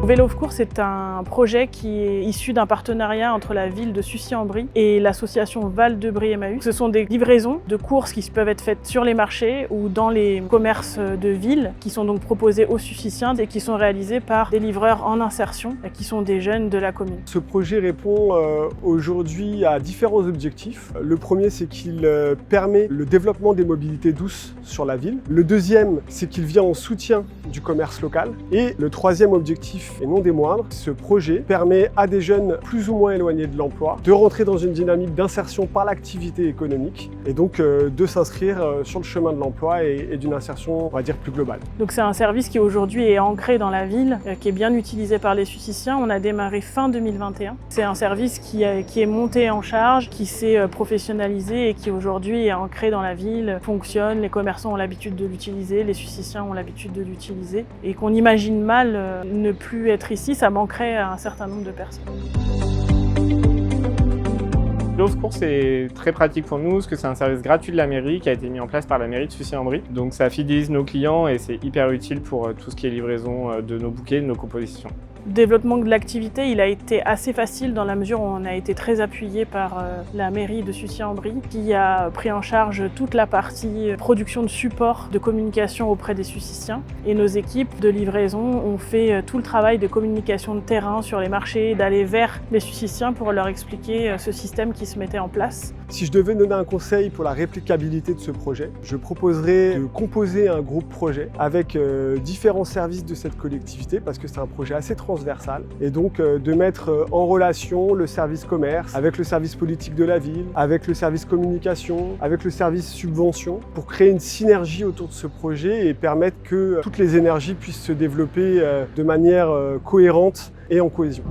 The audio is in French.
Vélo of Course est un projet qui est issu d'un partenariat entre la ville de Sucy-en-Brie et l'association Val de Brie Emmaüs. Ce sont des livraisons de courses qui peuvent être faites sur les marchés ou dans les commerces de ville, qui sont donc proposés aux Sucyciens et qui sont réalisés par des livreurs en insertion, qui sont des jeunes de la commune. Ce projet répond aujourd'hui à différents objectifs. Le premier, c'est qu'il permet le développement des mobilités douces sur la ville. Le deuxième, c'est qu'il vient en soutien du commerce local. Et le troisième objectif, et non des moindres, ce projet permet à des jeunes plus ou moins éloignés de l'emploi de rentrer dans une dynamique d'insertion par l'activité économique et donc de s'inscrire sur le chemin de l'emploi et d'une insertion, on va dire, plus globale. Donc c'est un service qui aujourd'hui est ancré dans la ville, qui est bien utilisé par les Sucyciens. On a démarré fin 2021. C'est un service qui est monté en charge, qui s'est professionnalisé et qui aujourd'hui est ancré dans la ville, fonctionne, les commerçants ont l'habitude de l'utiliser, les Sucyciens ont l'habitude de l'utiliser et qu'on imagine mal ne plus être ici, ça manquerait à un certain nombre de personnes. Vélo of Course est très pratique pour nous parce que c'est un service gratuit de la mairie qui a été mis en place par la mairie de Sucy-en-Brie. Donc ça fidélise nos clients et c'est hyper utile pour tout ce qui est livraison de nos bouquets, de nos compositions. Le développement de l'activité, il a été assez facile dans la mesure où on a été très appuyé par la mairie de Sucy-en-Brie qui a pris en charge toute la partie production de support de communication auprès des Sucyciens. Et nos équipes de livraison ont fait tout le travail de communication de terrain sur les marchés, d'aller vers les Sucyciens pour leur expliquer ce système qui se mettait en place. Si je devais donner un conseil pour la réplicabilité de ce projet, je proposerais de composer un groupe projet avec différents services de cette collectivité parce que c'est un projet assez transversal et donc de mettre en relation le service commerce avec le service politique de la ville, avec le service communication, avec le service subvention pour créer une synergie autour de ce projet et permettre que toutes les énergies puissent se développer de manière cohérente et en cohésion.